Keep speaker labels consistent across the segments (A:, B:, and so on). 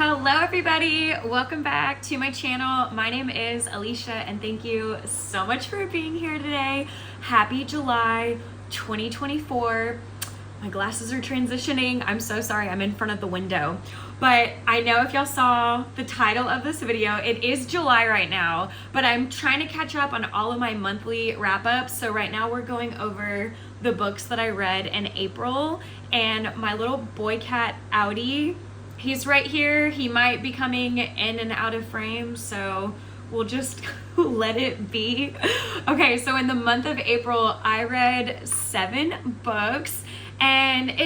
A: Hello everybody, welcome back to my channel. My name is Alicia and thank you so much for being here today. Happy July 2024. My glasses are transitioning. I'm so sorry, I'm in front of the window. But I know if y'all saw the title of this video, it is July right now, but I'm trying to catch up on all of my monthly wrap-ups. So right now we're going over the books that I read in April, and my little boy cat Audi, he's right here. He might be coming in and out of frame, so we'll just let it be. Okay, so in the month of April, I read 7 books, and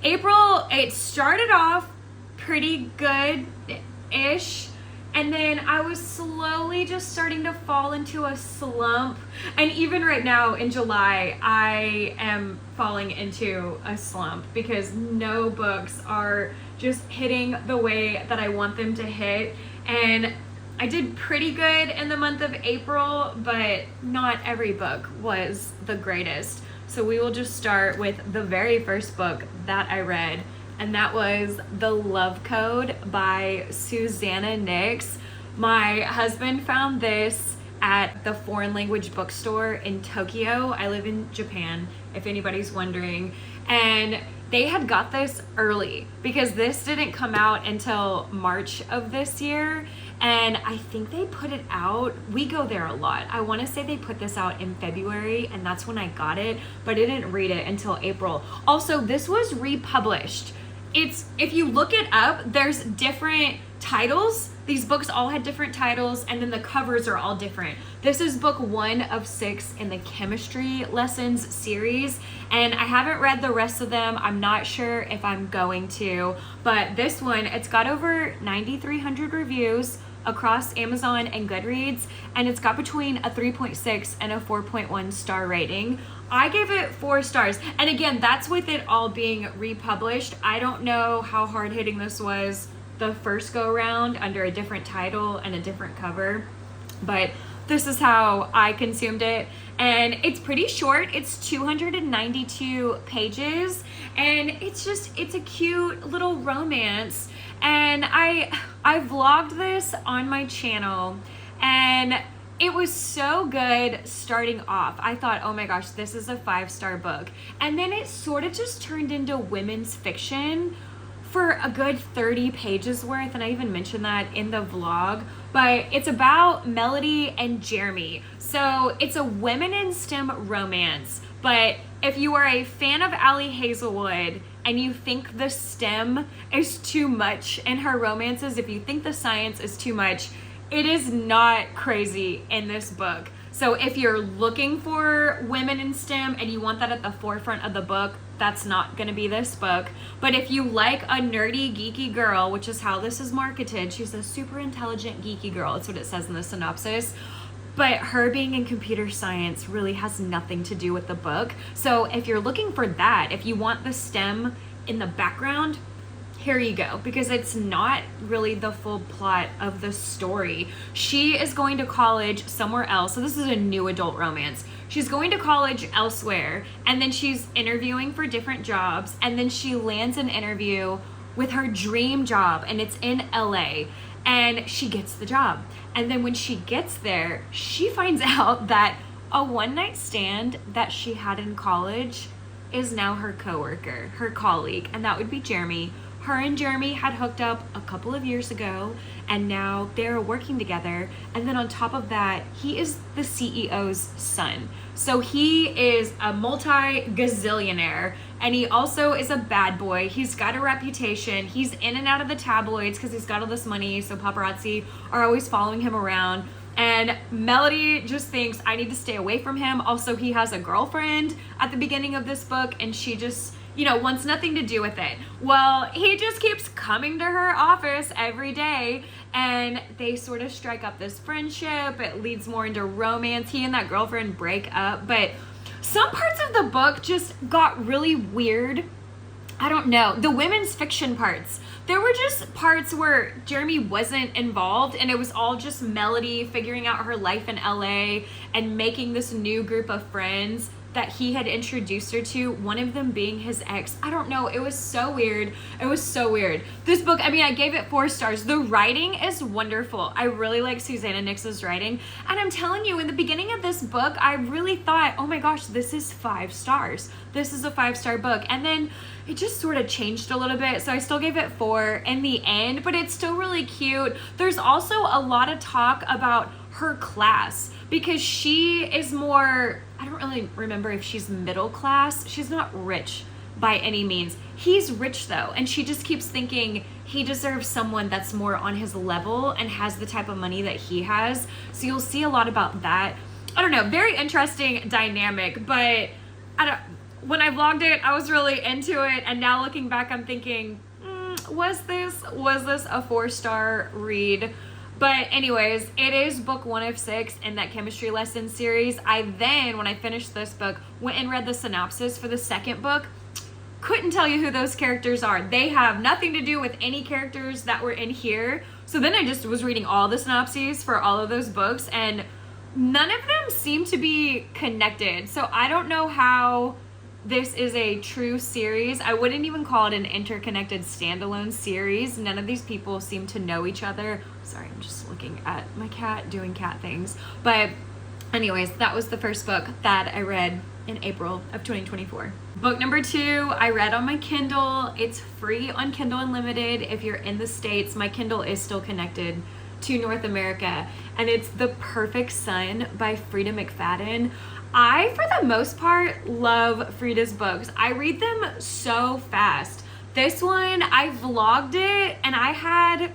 A: April, it started off pretty good-ish, and then I was slowly just starting to fall into a slump. And even right now in July, I am falling into a slump because no books are just hitting the way that I want them to hit. And I did pretty good in the month of April, but not every book was the greatest. So we will just start with the very first book that I read, and that was The Love Code by Susanna Nix. My husband found this at the foreign language bookstore in Tokyo. I live in Japan, if anybody's wondering. And they had got this early because this didn't come out until March of this year. And I think they put it out, we go there a lot. I want to say they put this out in February, and that's when I got it, but I didn't read it until April. Also, this was republished. If you look it up, there's different titles. These books all had different titles, and then the covers are all different. This is book 1 of 6 in the chemistry lessons series, and I haven't read the rest of them. I'm not sure if I'm going to, but this one, it's got over 9,300 reviews across Amazon and Goodreads, and it's got between a 3.6 and a 4.1 star rating. I gave it 4 stars, and again, that's with it all being republished. I don't know how hard-hitting this was the first go around under a different title and a different cover, but this is how I consumed it. And it's pretty short. It's 292 pages, and it's a cute little romance. And I vlogged this on my channel, and it was so good starting off. I thought, oh my gosh, this is a 5-star book. And then it sort of just turned into women's fiction for a good 30 pages worth, and I even mentioned that in the vlog, but it's about Melody and Jeremy. So it's a women in STEM romance, but if you are a fan of Ali Hazelwood and you think the STEM is too much in her romances, if you think the science is too much, it is not crazy in this book. So if you're looking for women in STEM and you want that at the forefront of the book, that's not going to be this book. But if you like a nerdy, geeky girl, which is how this is marketed, she's a super intelligent, geeky girl. That's what it says in the synopsis. But her being in computer science really has nothing to do with the book. So if you're looking for that, if you want the STEM in the background, here you go, because it's not really the full plot of the story. She is going to college somewhere else. So this is a new adult romance. She's going to college elsewhere, and then she's interviewing for different jobs, and then she lands an interview with her dream job, and it's in LA, and she gets the job. And then when she gets there, she finds out that a one-night stand that she had in college is now her coworker, her colleague, and that would be Jeremy. Her and Jeremy had hooked up a couple of years ago, and now they're working together. And then on top of that, he is the CEO's son. So he is a multi-gazillionaire, and he also is a bad boy. He's got a reputation. He's in and out of the tabloids because he's got all this money, so paparazzi are always following him around. And Melody just thinks, I need to stay away from him. Also, he has a girlfriend at the beginning of this book, and she just, wants nothing to do with it. Well, he just keeps coming to her office every day, and they sort of strike up this friendship. It leads more into romance. He and that girlfriend break up, but some parts of the book just got really weird. I don't know. The women's fiction parts, there were just parts where Jeremy wasn't involved, and it was all just Melody figuring out her life in LA and making this new group of friends. that he had introduced her to, one of them being his ex. I don't know. It was so weird. It was so weird. This book, I mean, I gave it 4 stars. The writing is wonderful. I really like Susanna Nix's writing. And I'm telling you, in the beginning of this book, I really thought, oh my gosh, this is 5 stars. This is a 5-star book. And then it just sort of changed a little bit. So I still gave it 4 in the end, but it's still really cute. There's also a lot of talk about her class, because she is more, I don't really remember if she's middle class. She's not rich by any means. He's rich though, and she just keeps thinking he deserves someone that's more on his level and has the type of money that he has. So you'll see a lot about that. I don't know, very interesting dynamic, but when I vlogged it, I was really into it, and now looking back, I'm thinking, was this a 4-star read? But anyways, it is book 1 of 6 in that chemistry lesson series. I then, when I finished this book, went and read the synopsis for the second book. Couldn't tell you who those characters are. They have nothing to do with any characters that were in here. So then I just was reading all the synopses for all of those books, and none of them seem to be connected. So I don't know how this is a true series. I wouldn't even call it an interconnected standalone series. None of these people seem to know each other. Sorry, I'm just looking at my cat doing cat things. But anyways, that was the first book that I read in April of 2024. Book number 2, I read on my Kindle. It's free on Kindle Unlimited. If you're in the States, my Kindle is still connected to North America, and it's The Perfect Son by Frida McFadden. I, for the most part, love Frida's books. I read them so fast. This one, I vlogged it, and I had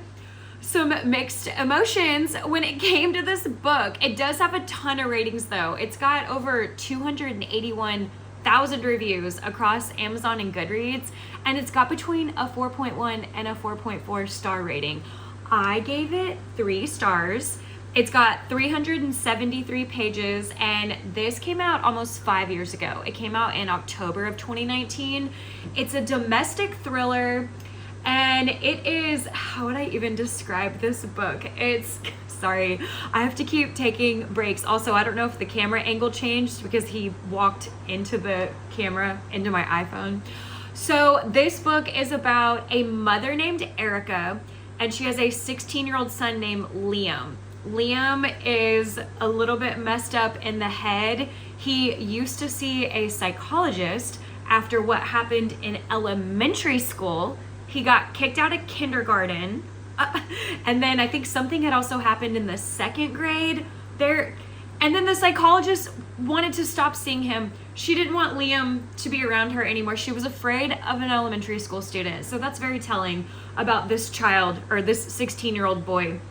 A: some mixed emotions when it came to this book. It does have a ton of ratings though. It's got over 281,000 reviews across Amazon and Goodreads, and it's got between a 4.1 and a 4.4 star rating. I gave it 3 stars. It's got 373 pages, and this came out almost 5 years ago. It came out in October of 2019. It's a domestic thriller, and it is, how would I even describe this book? It's, sorry, I have to keep taking breaks. Also, I don't know if the camera angle changed because he walked into the camera, into my iPhone. So this book is about a mother named Erica, and she has a 16-year-old son named Liam. Liam is a little bit messed up in the head. He used to see a psychologist after what happened in elementary school. He got kicked out of kindergarten. And then I think something had also happened in the 2nd grade there. And then the psychologist wanted to stop seeing him. She didn't want Liam to be around her anymore. She was afraid of an elementary school student. So that's very telling about this child, or this 16-year-old boy.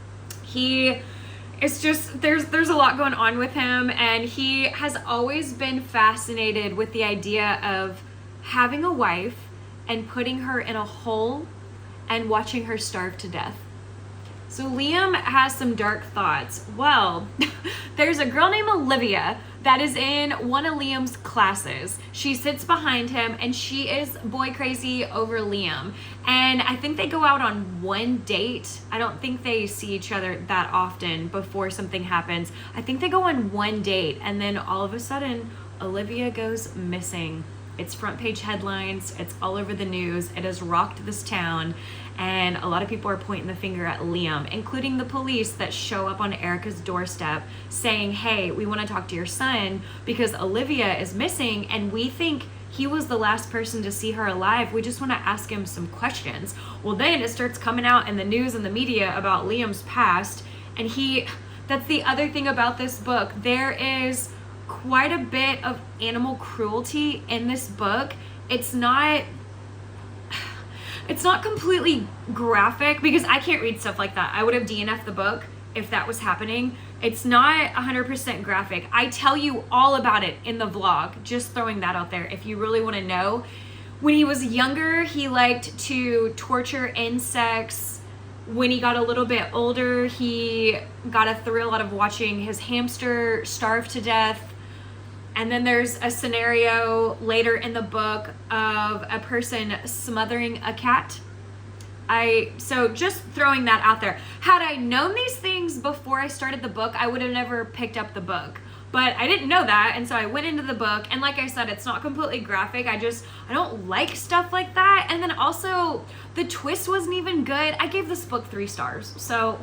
A: It's just, there's a lot going on with him, and he has always been fascinated with the idea of having a wife and putting her in a hole and watching her starve to death. So Liam has some dark thoughts. Well, there's a girl named Olivia that is in one of Liam's classes. She sits behind him, and she is boy crazy over Liam. And I think they go out on one date. I don't think they see each other that often before something happens. I think they go on one date, and then all of a sudden, Olivia goes missing. It's front page headlines. It's all over the news. It has rocked this town. And a lot of people are pointing the finger at Liam, including the police that show up on Erica's doorstep saying, hey, we want to talk to your son because Olivia is missing, and we think he was the last person to see her alive. We just want to ask him some questions. Well, then it starts coming out in the news and the media about Liam's past. And that's the other thing about this book. There is quite a bit of animal cruelty in this book. It's not completely graphic, because I can't read stuff like that. I would have DNF'd the book if that was happening. It's not 100% graphic. I tell you all about it in the vlog, just throwing that out there if you really want to know. When he was younger, he liked to torture insects. When he got a little bit older, he got a thrill out of watching his hamster starve to death. And then there's a scenario later in the book of a person smothering a cat. So just throwing that out there. Had I known these things before I started the book, I would have never picked up the book. But I didn't know that, and so I went into the book, and like I said, it's not completely graphic. I don't like stuff like that. And then also, the twist wasn't even good. I gave this book 3 stars. So,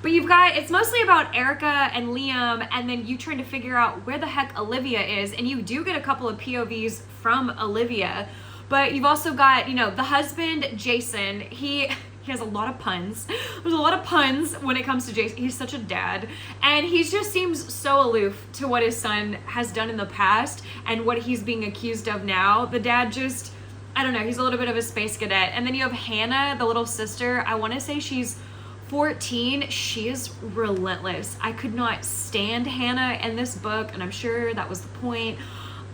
A: but it's mostly about Erica and Liam, and then you trying to figure out where the heck Olivia is, and you do get a couple of POVs from Olivia. But you've also got, the husband, Jason. He has a lot of puns. There's a lot of puns when it comes to Jason. He's such a dad. And he just seems so aloof to what his son has done in the past and what he's being accused of now. The dad just, I don't know, he's a little bit of a space cadet. And then you have Hannah, the little sister. I want to say she's 14. She is relentless. I could not stand Hannah in this book, and I'm sure that was the point.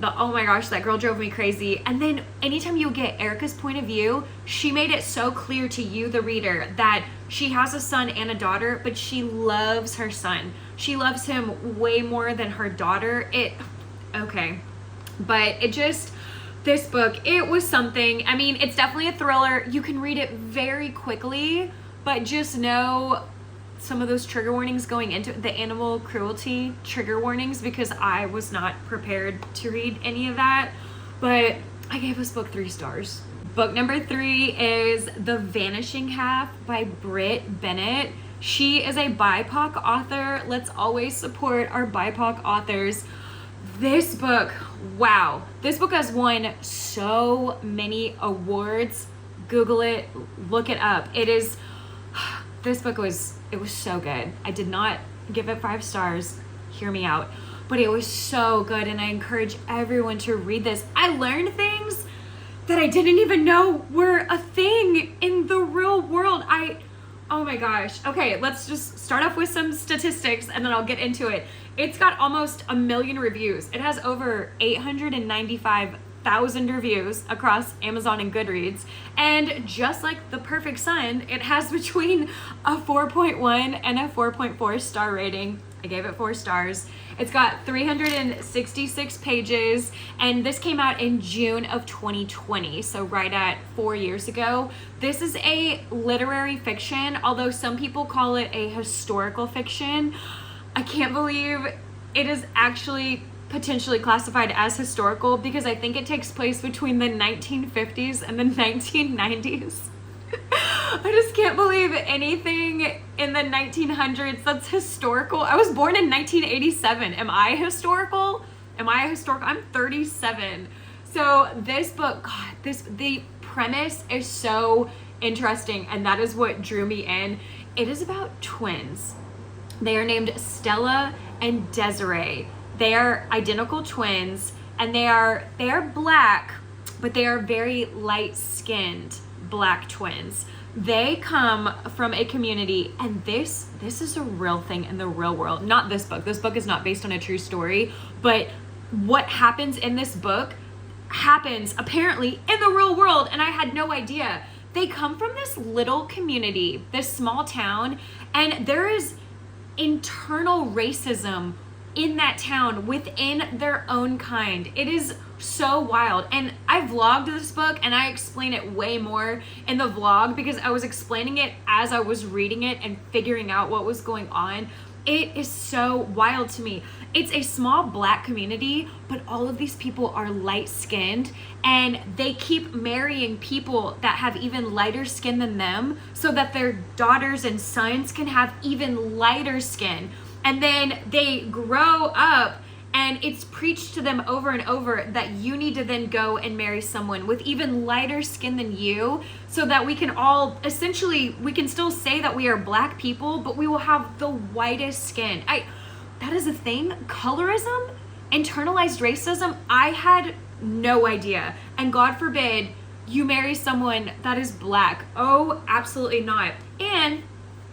A: But oh my gosh, that girl drove me crazy. And then anytime you get Erica's point of view, she made it so clear to you, the reader, that she has a son and a daughter, but she loves her son. She loves him way more than her daughter. This book, it was something. I mean, it's definitely a thriller. You can read it very quickly, but just know some of those trigger warnings going into the animal cruelty trigger warnings, because I was not prepared to read any of that. But I gave this book 3 stars. Book number 3 is The Vanishing Half by Brit Bennett. She is a BIPOC author. Let's always support our BIPOC authors. This book, wow. This book has won so many awards. Google it, look it up. This book was so good. I did not give it 5 stars. Hear me out. But it was so good, and I encourage everyone to read this. I learned things that I didn't even know were a thing in the real world. Oh my gosh. Okay, let's just start off with some statistics, and then I'll get into it. It's got almost 1 million reviews. It has over 895,000 reviews across Amazon and Goodreads. And just like The Perfect Son, it has between a 4.1 and a 4.4 star rating. I gave it 4 stars. It's got 366 pages, and this came out in June of 2020, so right at 4 years ago. This is a literary fiction, although some people call it a historical fiction. I can't believe it is actually potentially classified as historical, because I think it takes place between the 1950s and the 1990s. I just can't believe anything in the 1900s that's historical. I was born in 1987. Am I historical? I'm 37. So this book, God, the premise is so interesting, and that is what drew me in. It is about twins. They are named Stella and Desiree. They are identical twins, and they are black, but they are very light-skinned black twins. They come from a community, and this is a real thing in the real world. Not this book. This book is not based on a true story, but what happens in this book happens apparently in the real world, and I had no idea. They come from this little community, this small town, and there is internal racism in that town within their own kind. It is so wild. And I vlogged this book, and I explain it way more in the vlog, because I was explaining it as I was reading it and figuring out what was going on. It is so wild to me. It's a small black community, but all of these people are light-skinned, and they keep marrying people that have even lighter skin than them, so that their daughters and sons can have even lighter skin. And then they grow up, and it's preached to them over and over that you need to then go and marry someone with even lighter skin than you, so that we can all, essentially, we can still say that we are black people, but we will have the whitest skin. That is a thing. Colorism, internalized racism, I had no idea. And God forbid you marry someone that is black. Oh, absolutely not. And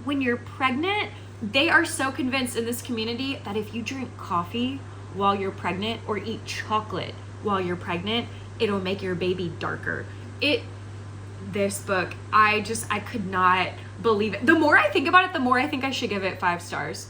A: when you're pregnant, they are so convinced in this community that if you drink coffee while you're pregnant or eat chocolate while you're pregnant, it'll make your baby darker. This book, I could not believe it. The more I think about it, the more I think I should give it 5 stars.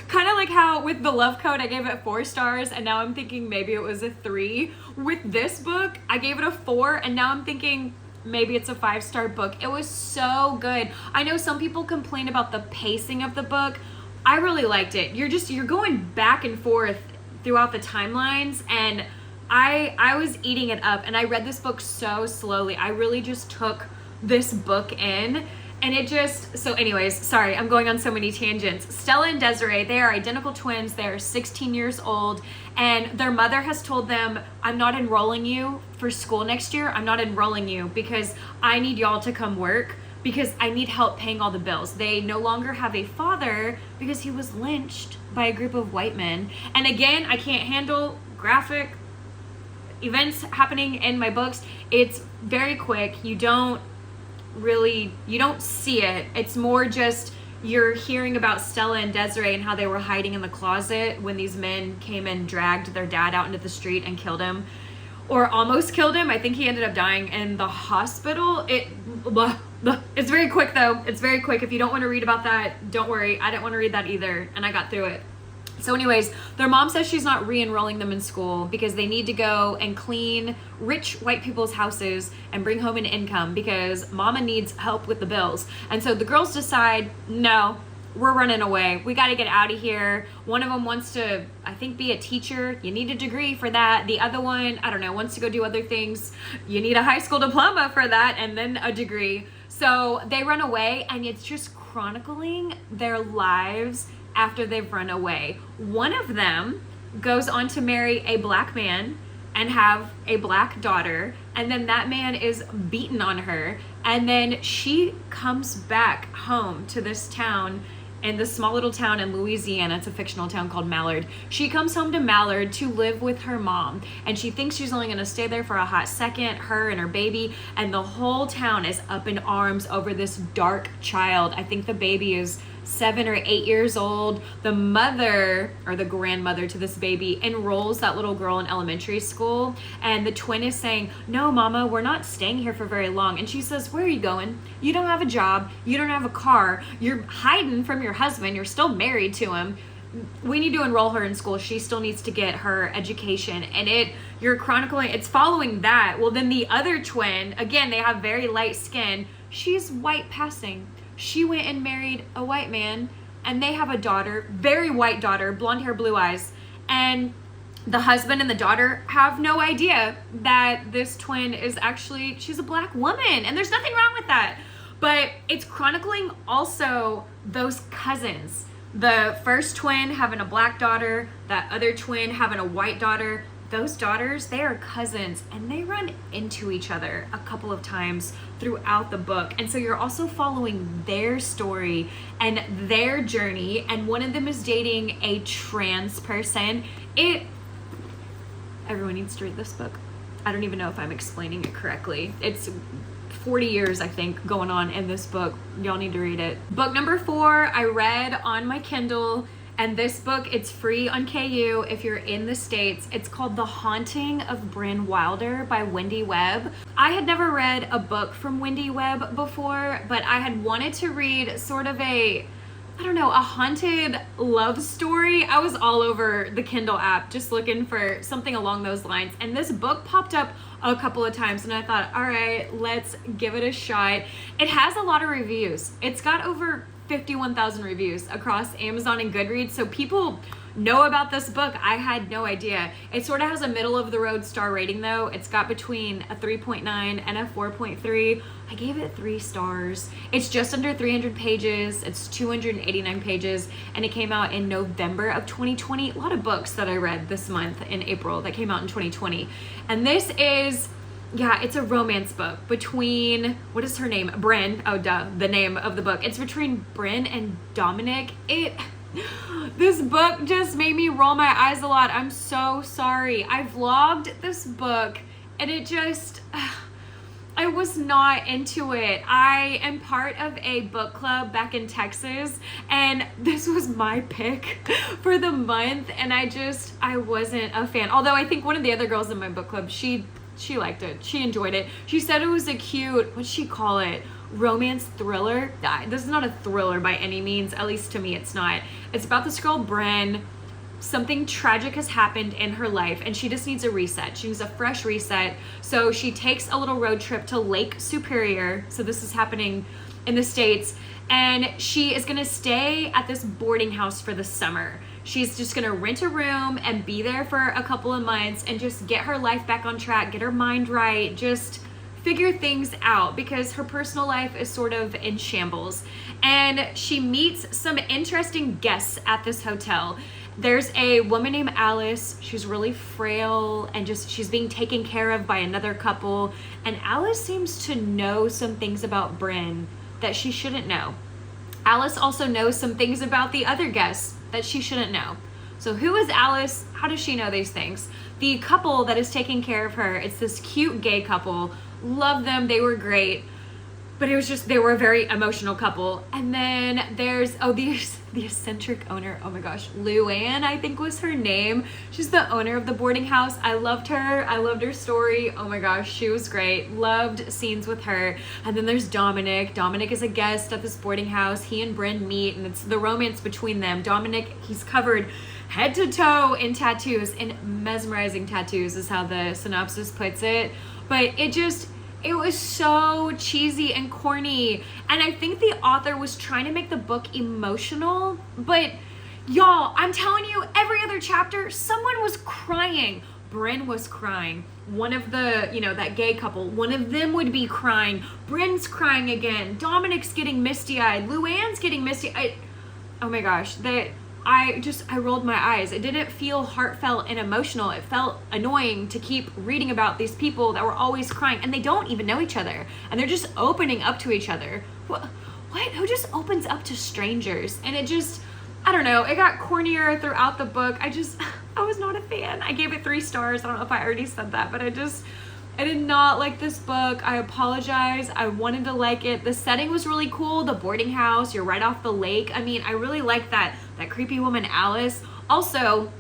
A: Kind of like how with The Love Code, I gave it 4 stars, and now I'm thinking maybe it was a 3. With this book, I gave it a 4, and now I'm thinking maybe it's a 5-star book. It was so good. I know some people complain about the pacing of the book. I really liked it. You're going back and forth throughout the timelines, and I was eating it up, and I read this book so slowly. I really just took this book in, and it just, so anyways, sorry, I'm going on so many tangents. Stella and Desiree, they are identical twins. They're 16 years old, and their mother has told them, I'm not enrolling you for school next year. I'm not enrolling you because I need y'all to come work, because I need help paying all the bills. They no longer have a father because he was lynched by a group of white men. And again, I can't handle graphic events happening in my books. It's very quick. You don't see it. It's more just you're hearing about Stella and Desiree and how they were hiding in the closet when these men came and dragged their dad out into the street and killed him, or almost killed him. I think he ended up dying in the hospital. It's very quick though. It's very quick. If you don't want to read about that, don't worry. I didn't want to read that either, and I got through it. So anyways, their mom says she's not re-enrolling them in school because they need to go and clean rich white people's houses and bring home an income because mama needs help with the bills. And so the girls decide, no, we're running away. We got to get out of here. One of them wants to, I think, be a teacher. You need a degree for that. The other one, I don't know, wants to go do other things. You need a high school diploma for that and then a degree. So they run away, and it's just chronicling their lives after they've run away. One of them goes on to marry a black man and have a black daughter, and then that man is beaten on her, and then she comes back home to this town, in this small little town in Louisiana. It's a fictional town called Mallard. She comes home to Mallard to live with her mom, and she thinks she's only gonna stay there for a hot second, her and her baby, and the whole town is up in arms over this dark child. I think the baby is 7 or 8 years old. The mother, or the grandmother to this baby, enrolls that little girl in elementary school, and the twin is saying, no mama, we're not staying here for very long. And she says, where are you going? You don't have a job, you don't have a car, you're hiding from your husband, you're still married to him. We need to enroll her in school. She still needs to get her education. And you're chronicling, it's following that. Well, then the other twin, again, they have very light skin. She's white passing. She went and married a white man, and they have a daughter, very white daughter, blonde hair, blue eyes. And the husband and the daughter have no idea that this twin is actually, she's a black woman, and there's nothing wrong with that. But it's chronicling also those cousins. The first twin having a black daughter, that other twin having a white daughter. Those daughters, they are cousins, and they run into each other a couple of times throughout the book. And so you're also following their story and their journey, and one of them is dating a trans person. Everyone needs to read this book. I don't even know if I'm explaining it correctly. It's 40 years, I think, going on in this book. Y'all need to read it. Book number 4, I read on my Kindle. And this book, it's free on KU if you're in the States. It's called The Haunting of Bryn Wilder by Wendy Webb. I had never read a book from Wendy Webb before, but I had wanted to read sort of a haunted love story. I was all over the Kindle app just looking for something along those lines. And this book popped up a couple of times, and I thought, all right, let's give it a shot. It has a lot of reviews. It's got over 51,000 reviews across Amazon and Goodreads, so people know about this book. I had no idea. It sort of has a middle of the road star rating though. It's got between a 3.9 and a 4.3. I gave it 3 stars. It's just under 300 pages. It's 289 pages, and it came out in November of 2020. A lot of books that I read this month in April that came out in 2020. And this is, yeah, it's a romance book between, what is her name? Bryn. Oh, duh, the name of the book. It's between Bryn and Dominic. This book just made me roll my eyes a lot. I'm so sorry. I vlogged this book, and it just, I was not into it. I am part of a book club back in Texas, and this was my pick for the month, and I wasn't a fan. Although I think one of the other girls in my book club, she liked it. She enjoyed it. She said it was a cute, what'd she call it? Romance thriller. This is not a thriller by any means, at least to me it's not. It's about this girl, Bryn. Something tragic has happened in her life, and she just needs a reset. She needs a fresh reset. So she takes a little road trip to Lake Superior. So this is happening in the States, and she is gonna stay at this boarding house for the summer. She's just gonna rent a room and be there for a couple of months and just get her life back on track, get her mind right, just figure things out, because her personal life is sort of in shambles. And she meets some interesting guests at this hotel. There's a woman named Alice. She's really frail and just she's being taken care of by another couple. And Alice seems to know some things about Bryn that she shouldn't know. Alice also knows some things about the other guests that she shouldn't know. So who is Alice? How does she know these things? The couple that is taking care of her, it's this cute gay couple. Love them, they were great. But it was just, they were a very emotional couple. And then there's, the eccentric owner, oh my gosh, Luann, I think was her name. She's the owner of the boarding house. I loved her. I loved her story. Oh my gosh, she was great. Loved scenes with her. And then there's Dominic. Dominic is a guest at this boarding house. He and Bryn meet, and it's the romance between them. Dominic, he's covered head to toe in tattoos, and mesmerizing tattoos is how the synopsis puts it. But it was so cheesy and corny. And I think the author was trying to make the book emotional, but y'all, I'm telling you, every other chapter, someone was crying. Bryn was crying. One of the, that gay couple, one of them would be crying. Bryn's crying again. Dominic's getting misty-eyed. Luann's getting misty-eyed. Oh my gosh, I rolled my eyes. It didn't feel heartfelt and emotional. It felt annoying to keep reading about these people that were always crying, and they don't even know each other, and they're just opening up to each other. What? Who just opens up to strangers? And it just, I don't know, it got cornier throughout the book. I was not a fan. I gave it 3 stars. I don't know if I already said that, but I did not like this book. I apologize. I wanted to like it. The setting was really cool. The boarding house, you're right off the lake. I mean, I really like that creepy woman Alice. Also,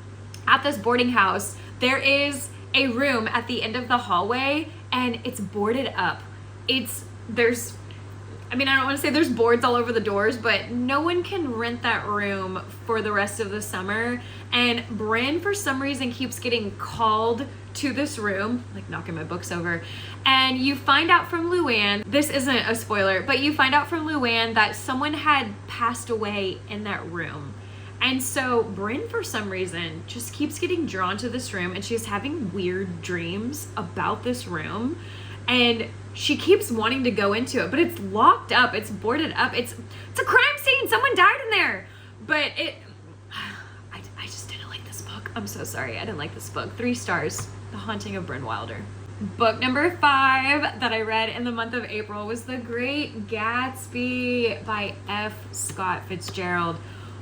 A: at this boarding house, there is a room at the end of the hallway, and it's boarded up. I don't want to say there's boards all over the doors, but no one can rent that room for the rest of the summer. And Bryn, for some reason, keeps getting called to this room, like knocking my books over. And you find out from Luann, this isn't a spoiler, but you find out from Luann that someone had passed away in that room. And so Bryn, for some reason, just keeps getting drawn to this room, and she's having weird dreams about this room. And she keeps wanting to go into it, but it's locked up, it's boarded up, it's a crime scene, someone died in there. But I just didn't like this book. I'm so sorry, I didn't like this book. 3 stars, The Haunting of Bryn Wilder. Book number 5 that I read in the month of April was The Great Gatsby by F. Scott Fitzgerald.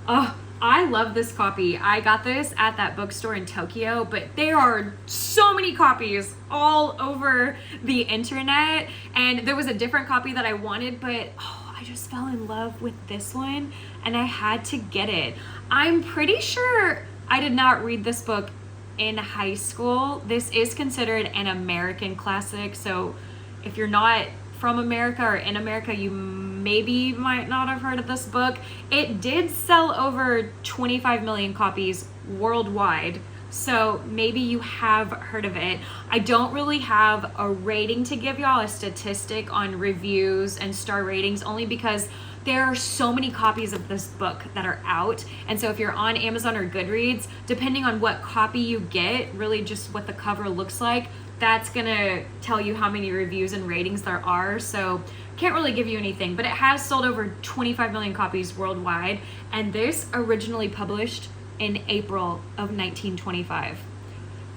A: Oh, I love this copy. I got this at that bookstore in Tokyo, but there are so many copies all over the internet, and there was a different copy that I wanted, but I just fell in love with this one, and I had to get it. I'm pretty sure I did not read this book in high school. This is considered an American classic, so if you're not from America or in America, you maybe might not have heard of this book. It did sell over 25 million copies worldwide, so maybe you have heard of it. I don't really have a rating to give y'all, a statistic on reviews and star ratings, only because there are so many copies of this book that are out. And so if you're on Amazon or Goodreads, depending on what copy you get, really just what the cover looks like, that's gonna tell you how many reviews and ratings there are. So can't really give you anything, but it has sold over 25 million copies worldwide. And this originally published in April of 1925.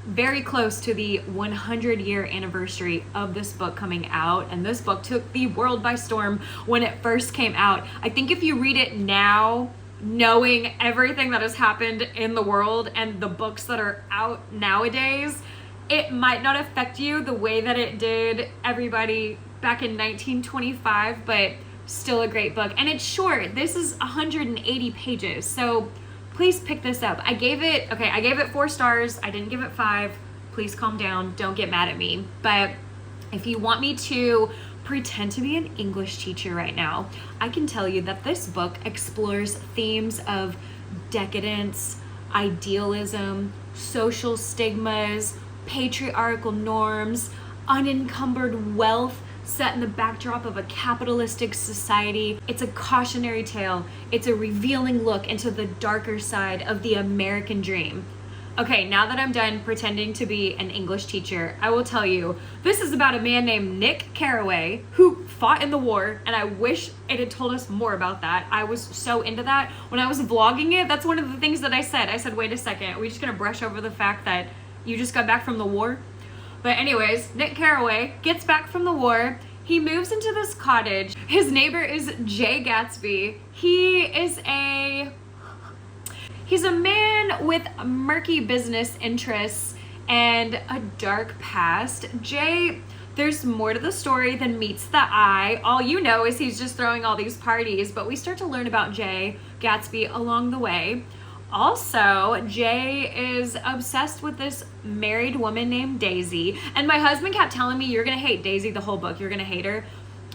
A: Very close to the 100-year anniversary of this book coming out. And this book took the world by storm when it first came out. I think if you read it now, knowing everything that has happened in the world and the books that are out nowadays, it might not affect you the way that it did everybody back in 1925, but still a great book. And it's short. This is 180 pages, so please pick this up. I gave it 4 stars. I didn't give it 5. Please calm down. Don't get mad at me. But if you want me to pretend to be an English teacher right now, I can tell you that this book explores themes of decadence, idealism, social stigmas, patriarchal norms, unencumbered wealth, set in the backdrop of a capitalistic society. It's a cautionary tale. It's a revealing look into the darker side of the American dream. Okay, now that I'm done pretending to be an English teacher, I will tell you, this is about a man named Nick Carraway who fought in the war, and I wish it had told us more about that. I was so into that. When I was vlogging it, that's one of the things that I said. I said, wait a second, are we just gonna brush over the fact that you just got back from the war? But anyways, Nick Carraway gets back from the war. He moves into this cottage. His neighbor is Jay Gatsby. He's a man with murky business interests and a dark past. Jay, there's more to the story than meets the eye. All you know is he's just throwing all these parties, but we start to learn about Jay Gatsby along the way. Also, Jay is obsessed with this married woman named Daisy. And my husband kept telling me, you're gonna hate Daisy the whole book. You're gonna hate her.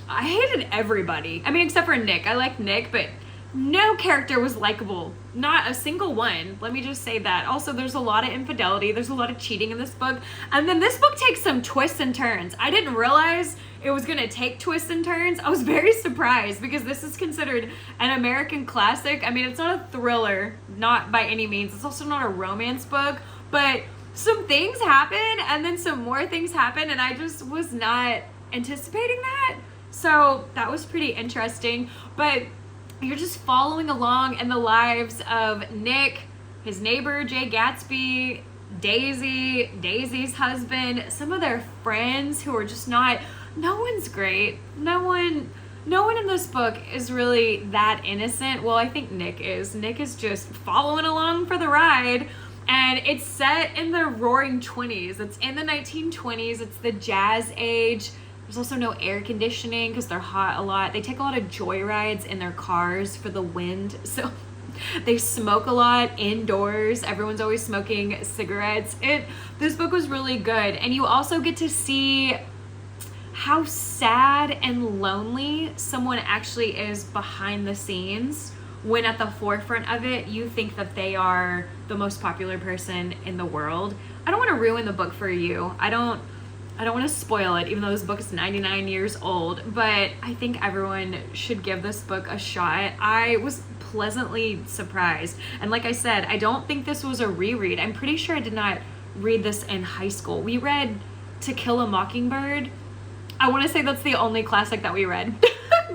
A: I hated everybody. I mean, except for Nick. I like Nick, but no character was likable. Not a single one. Let me just say that. Also, there's a lot of infidelity. There's a lot of cheating in this book. And then this book takes some twists and turns. I didn't realize it was gonna take twists and turns. I was very surprised because this is considered an American classic. I mean, it's not a thriller, not by any means. It's also not a romance book, but some things happen and then some more things happen, and I just was not anticipating that. So that was pretty interesting. But you're just following along in the lives of Nick, his neighbor Jay Gatsby, Daisy, Daisy's husband, some of their friends who are just no one's great. No one in this book is really that innocent. Well, I think Nick is. Nick is just following along for the ride. And it's set in the roaring 20s. It's in the 1920s. It's the jazz age. There's also no air conditioning because they're hot a lot. They take a lot of joyrides in their cars for the wind. So they smoke a lot indoors. Everyone's always smoking cigarettes. This book was really good. And you also get to see how sad and lonely someone actually is behind the scenes, when at the forefront of it, you think that they are the most popular person in the world. I don't want to ruin the book for you. I don't want to spoil it, even though this book is 99 years old, but I think everyone should give this book a shot. I was pleasantly surprised. And like I said, I don't think this was a reread. I'm pretty sure I did not read this in high school. We read To Kill a Mockingbird. I want to say that's the only classic that we read.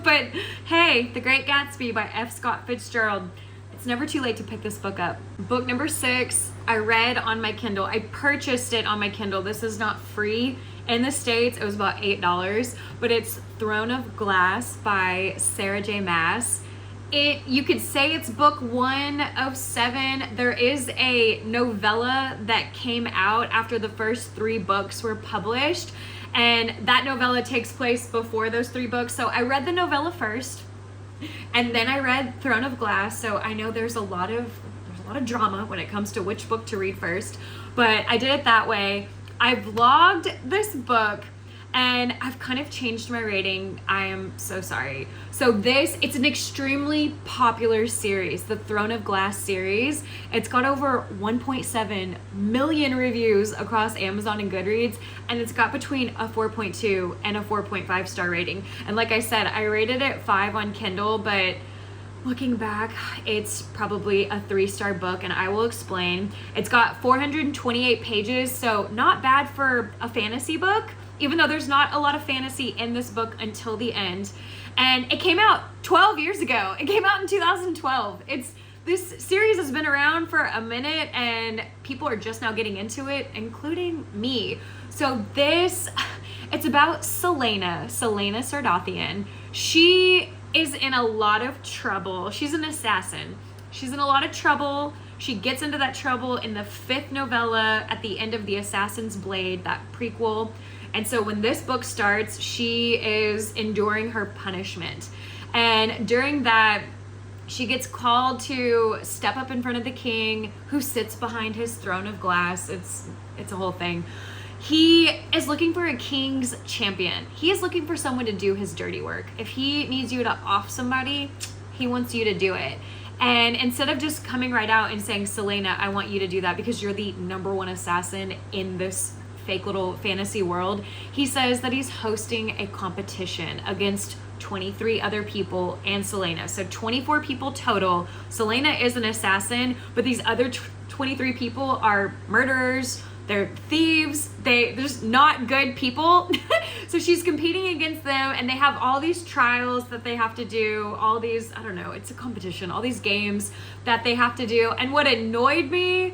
A: But hey, The Great Gatsby by F. Scott Fitzgerald. It's never too late to pick this book up. Book number 6, I read on my Kindle. I purchased it on my Kindle. This is not free. In the States, it was about $8, but it's Throne of Glass by Sarah J. Maas. You could say it's book 1 of 7. There is a novella that came out after the first 3 books were published, and that novella takes place before those 3 books. So I read the novella first, and then I read Throne of Glass. So I know there's a lot of drama when it comes to which book to read first, but I did it that way. I vlogged this book and I've kind of changed my rating. I am so sorry. So it's an extremely popular series, the Throne of Glass series. It's got over 1.7 million reviews across Amazon and Goodreads, and it's got between a 4.2 and a 4.5 star rating. And like I said, I rated it 5 on Kindle, but looking back, it's probably a 3-star book, and I will explain. It's got 428 pages, so not bad for a fantasy book, even though there's not a lot of fantasy in this book until the end. And it came out 12 years ago. It came out in 2012. This series has been around for a minute, and people are just now getting into it, including me. So it's about Selena Sardothien. She is in a lot of trouble. She's an assassin. She's in a lot of trouble. She gets into that trouble in the 5th novella at the end of The Assassin's Blade, that prequel. And so when this book starts, she is enduring her punishment. And during that, she gets called to step up in front of the king, who sits behind his throne of glass. It's a whole thing. He is looking for a king's champion. He is looking for someone to do his dirty work. If he needs you to off somebody, he wants you to do it. And instead of just coming right out and saying, Selena, I want you to do that because you're the #1 assassin in this fake little fantasy world. He says that he's hosting a competition against 23 other people and Celaena. So 24 people total. Celaena is an assassin, but these other 23 people are murderers, they're thieves, they're just not good people. So she's competing against them, and they have all these trials that they have to do, all these, I don't know, it's a competition, all these games that they have to do. And what annoyed me,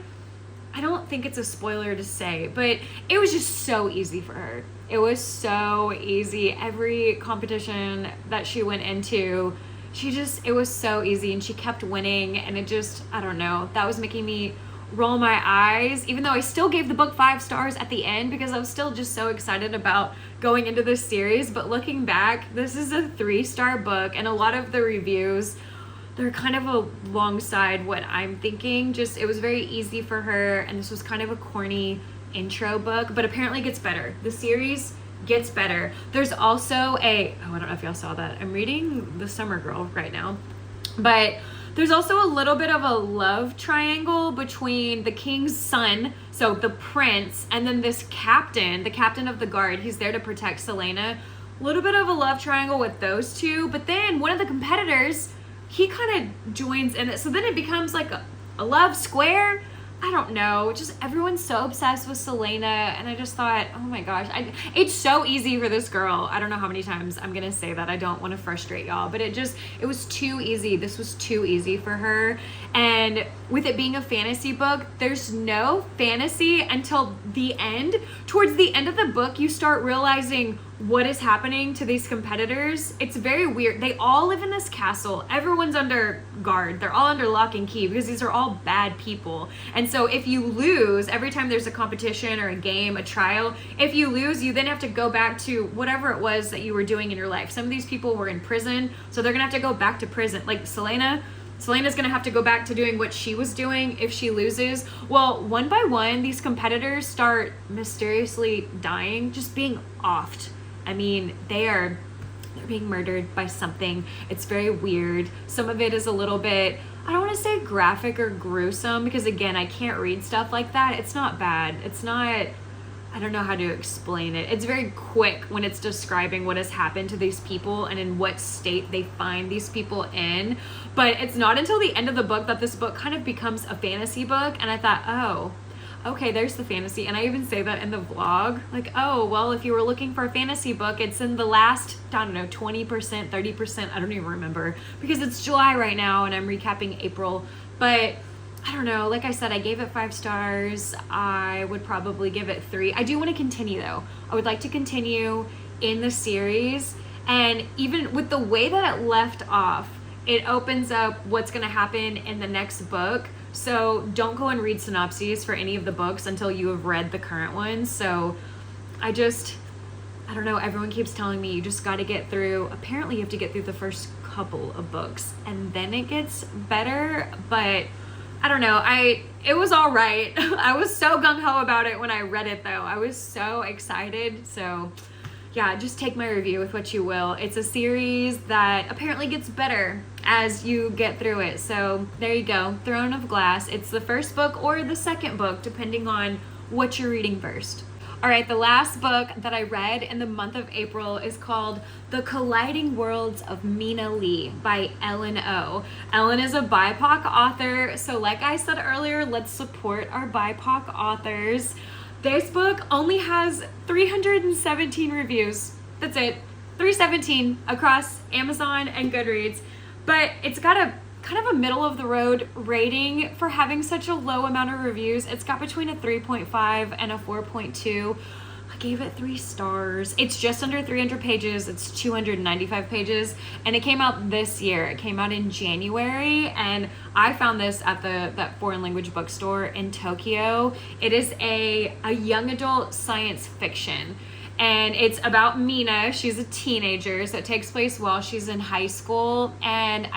A: I don't think it's a spoiler to say, but it was just so easy for her. It was so easy. Every competition that she went into, it was so easy, and she kept winning, and it just, I don't know, that was making me roll my eyes, even though I still gave the book 5 stars at the end because I was still just so excited about going into this series. But looking back, this is a 3-star book, and a lot of the reviews, they're kind of alongside what I'm thinking. Just, it was very easy for her, and this was kind of a corny intro book, but apparently it gets better. The series gets better. There's also I don't know if y'all saw that. I'm reading The Summer Girl right now, but there's also a little bit of a love triangle between the king's son, so the prince, and then this captain, the captain of the guard. He's there to protect Celaena. A little bit of a love triangle with those two, but then one of the competitors, he kind of joins in it. So then it becomes like a love square. I don't know, just everyone's so obsessed with Celaena, and I just thought, oh my gosh, it's so easy for this girl. I don't know how many times I'm gonna say that. I don't want to frustrate y'all, but it was too easy. This was too easy for her. And with it being a fantasy book, there's no fantasy until the end. Towards the end of the book, you start realizing what is happening to these competitors. It's very weird. They all live in this castle. Everyone's under guard. They're all under lock and key because these are all bad people. And so if you lose, every time there's a competition or a game, a trial, if you lose, you then have to go back to whatever it was that you were doing in your life. Some of these people were in prison, so they're gonna have to go back to prison. Like Celaena's gonna have to go back to doing what she was doing if she loses. Well, one by one, these competitors start mysteriously dying, just being offed. I mean, they're being murdered by something. It's very weird. Some of it is a little bit, I don't want to say graphic or gruesome, because again, I can't read stuff like that. It's not bad. It's not, I don't know how to explain it. It's very quick when it's describing what has happened to these people and in what state they find these people in. But it's not until the end of the book that this book kind of becomes a fantasy book. And I thought, oh, okay, there's the fantasy. And I even say that in the vlog, like, oh, well, if you were looking for a fantasy book, it's in the last, I don't know, 20%, 30%, I don't even remember, because it's July right now and I'm recapping April. But I don't know, like I said, I gave it 5 stars. I would probably give it 3. I do want to continue though. I would like to continue in the series, and even with the way that it left off, it opens up what's going to happen in the next book. So don't go and read synopses for any of the books until you have read the current ones. So I don't know, everyone keeps telling me you just got to get through, apparently you have to get through the first couple of books and then it gets better. But I don't know, it was all right. I was so gung-ho about it when I read it though. I was so excited. So yeah, just take my review with what you will. It's a series that apparently gets better as you get through it. So there you go, Throne of Glass. It's the first book or the second book, depending on what you're reading first. All right, the last book that I read in the month of April is called The Colliding Worlds of Mina Lee by Ellen O. Ellen is a BIPOC author, so like I said earlier, let's support our BIPOC authors. This book only has 317 reviews. That's it. 317 across Amazon and Goodreads. But it's got a kind of a middle of the road rating for having such a low amount of reviews. It's got between a 3.5 and a 4.2. I gave it 3 stars. It's just under 300 pages. It's 295 pages, and it came out this year. It came out in January, and I found this at that foreign language bookstore in Tokyo. It is a young adult science fiction, and it's about Mina. She's a teenager, so it takes place while she's in high school, and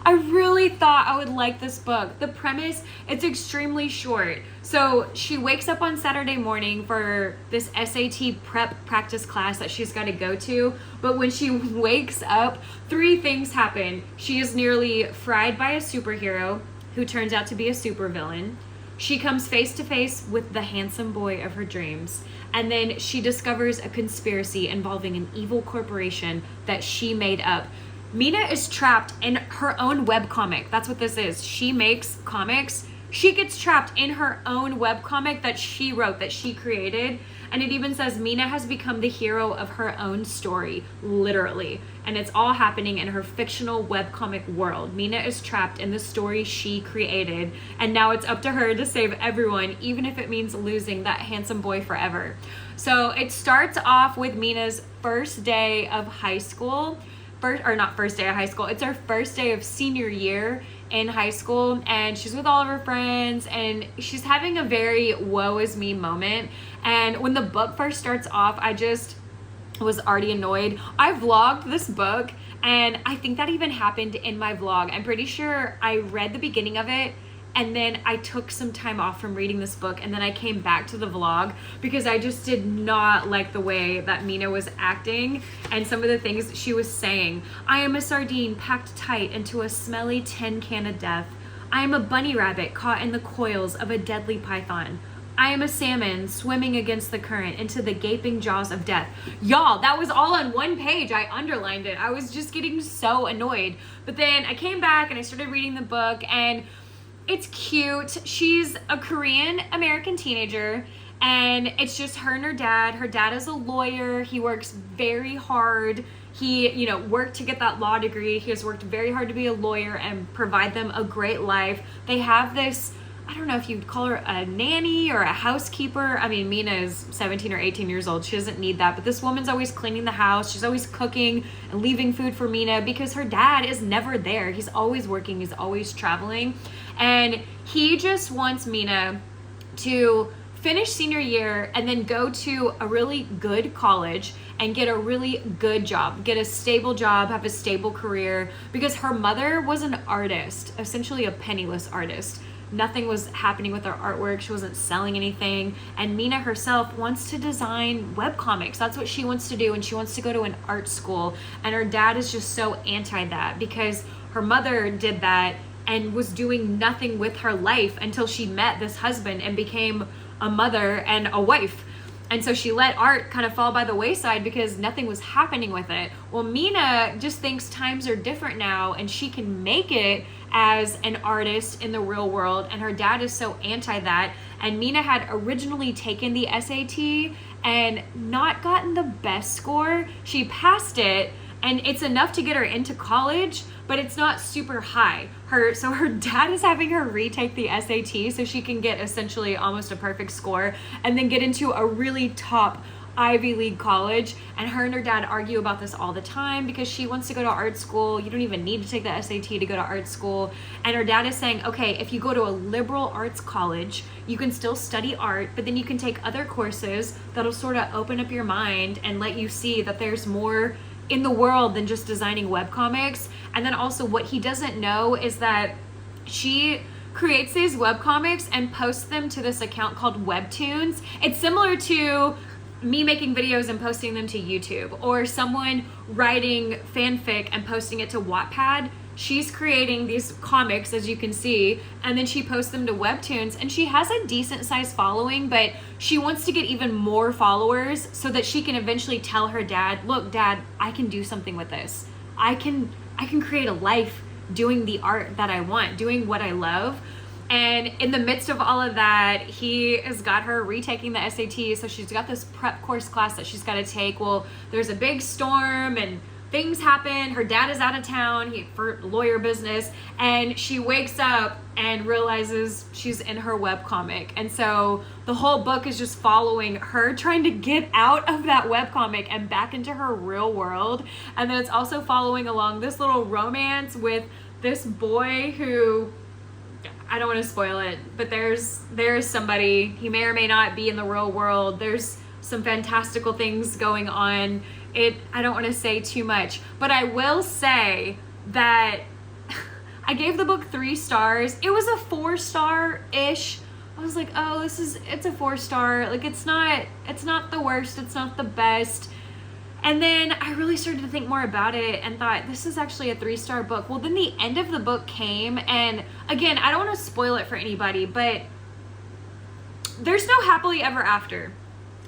A: I really thought I would like this book. The premise, it's extremely short. So she wakes up on Saturday morning for this SAT prep practice class that she's got to go to. But when she wakes up, 3 things happen. She is nearly fried by a superhero who turns out to be a supervillain. She comes face to face with the handsome boy of her dreams. And then she discovers a conspiracy involving an evil corporation that she made up. Mina is trapped in her own webcomic. That's what this is. She makes comics. She gets trapped in her own webcomic that she wrote, that she created. And it even says Mina has become the hero of her own story, literally. And it's all happening in her fictional webcomic world. Mina is trapped in the story she created. And now it's up to her to save everyone, even if it means losing that handsome boy forever. So it starts off with Mina's first day of high school. It's her first day of senior year in high school, and she's with all of her friends, and she's having a very woe is me moment. And when the book first starts off, I just was already annoyed. I vlogged this book, and I think that even happened in my vlog. I'm pretty sure I read the beginning of it, and then I took some time off from reading this book, and then I came back to the vlog because I just did not like the way that Mina was acting and some of the things she was saying. I am a sardine packed tight into a smelly tin can of death. I am a bunny rabbit caught in the coils of a deadly python. I am a salmon swimming against the current into the gaping jaws of death. Y'all, that was all on one page. I underlined it. I was just getting so annoyed. But then I came back and I started reading the book, and it's cute. She's a Korean American teenager, and it's just her and her dad. Her dad is a lawyer. He works very hard. He, worked to get that law degree. He has worked very hard to be a lawyer and provide them a great life. They have this, I don't know if you'd call her a nanny or a housekeeper. I mean, Mina is 17 or 18 years old. She doesn't need that. But this woman's always cleaning the house. She's always cooking and leaving food for Mina because her dad is never there. He's always working. He's always traveling. And he just wants Mina to finish senior year and then go to a really good college and get a really good job, get a stable job, have a stable career, because her mother was an artist, essentially a penniless artist. Nothing was happening with her artwork. She wasn't selling anything. And Mina herself wants to design webcomics. That's what she wants to do. And she wants to go to an art school. And her dad is just so anti that because her mother did that and was doing nothing with her life until she met this husband and became a mother and a wife. And so she let art kind of fall by the wayside because nothing was happening with it. Well, Mina just thinks times are different now and she can make it as an artist in the real world. And her dad is so anti that. And Mina had originally taken the SAT and not gotten the best score. She passed it, and it's enough to get her into college, but it's not super high. So her dad is having her retake the SAT so she can get essentially almost a perfect score and then get into a really top Ivy League college. And her dad argue about this all the time because she wants to go to art school. You don't even need to take the SAT to go to art school. And her dad is saying, okay, if you go to a liberal arts college, you can still study art, but then you can take other courses that'll sort of open up your mind and let you see that there's more in the world than just designing webcomics. And then also what he doesn't know is that she creates these webcomics and posts them to this account called Webtoons. It's similar to me making videos and posting them to YouTube, or someone writing fanfic and posting it to Wattpad. She's creating these comics, as you can see, and then she posts them to Webtoons, and she has a decent sized following, but she wants to get even more followers so that she can eventually tell her dad, look, Dad, I can do something with this. I can create a life doing the art that I want, doing what I love. And in the midst of all of that, he has got her retaking the SAT. So she's got this prep course class that she's got to take. Well, there's a big storm and things happen. Her dad is out of town for lawyer business. And she wakes up and realizes she's in her webcomic. And so the whole book is just following her trying to get out of that webcomic and back into her real world. And then it's also following along this little romance with this boy who, I don't want to spoil it, but there is somebody. He may or may not be in the real world. There's some fantastical things going on. I don't want to say too much, but I will say that I gave the book 3 stars. It was a 4-star-ish. I was like, oh, it's a 4-star. Like, it's not the worst. It's not the best. And then I really started to think more about it and thought, this is actually a 3-star book. Well, then the end of the book came, and again, I don't want to spoil it for anybody, but there's no happily ever after.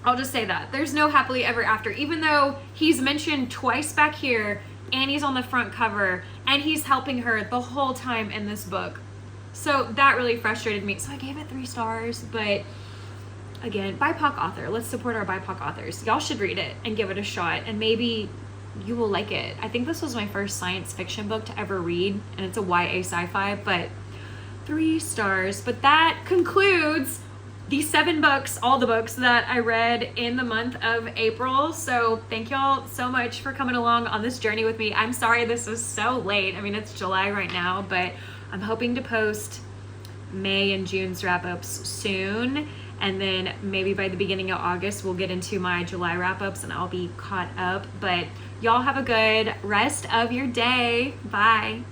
A: I'll just say that. There's no happily ever after, even though he's mentioned twice back here, Annie's on the front cover, and he's helping her the whole time in this book. So that really frustrated me. So I gave it 3 stars, but again, BIPOC author. Let's support our BIPOC authors. Y'all should read it and give it a shot, and maybe you will like it. I think this was my first science fiction book to ever read, and it's a YA sci-fi, but 3 stars. But that concludes the 7 books, all the books that I read in the month of April. So thank y'all so much for coming along on this journey with me. I'm sorry this is so late. I mean, it's July right now, but I'm hoping to post May and June's wrap-ups soon. And then maybe by the beginning of August, we'll get into my July wrap-ups and I'll be caught up. But y'all have a good rest of your day. Bye.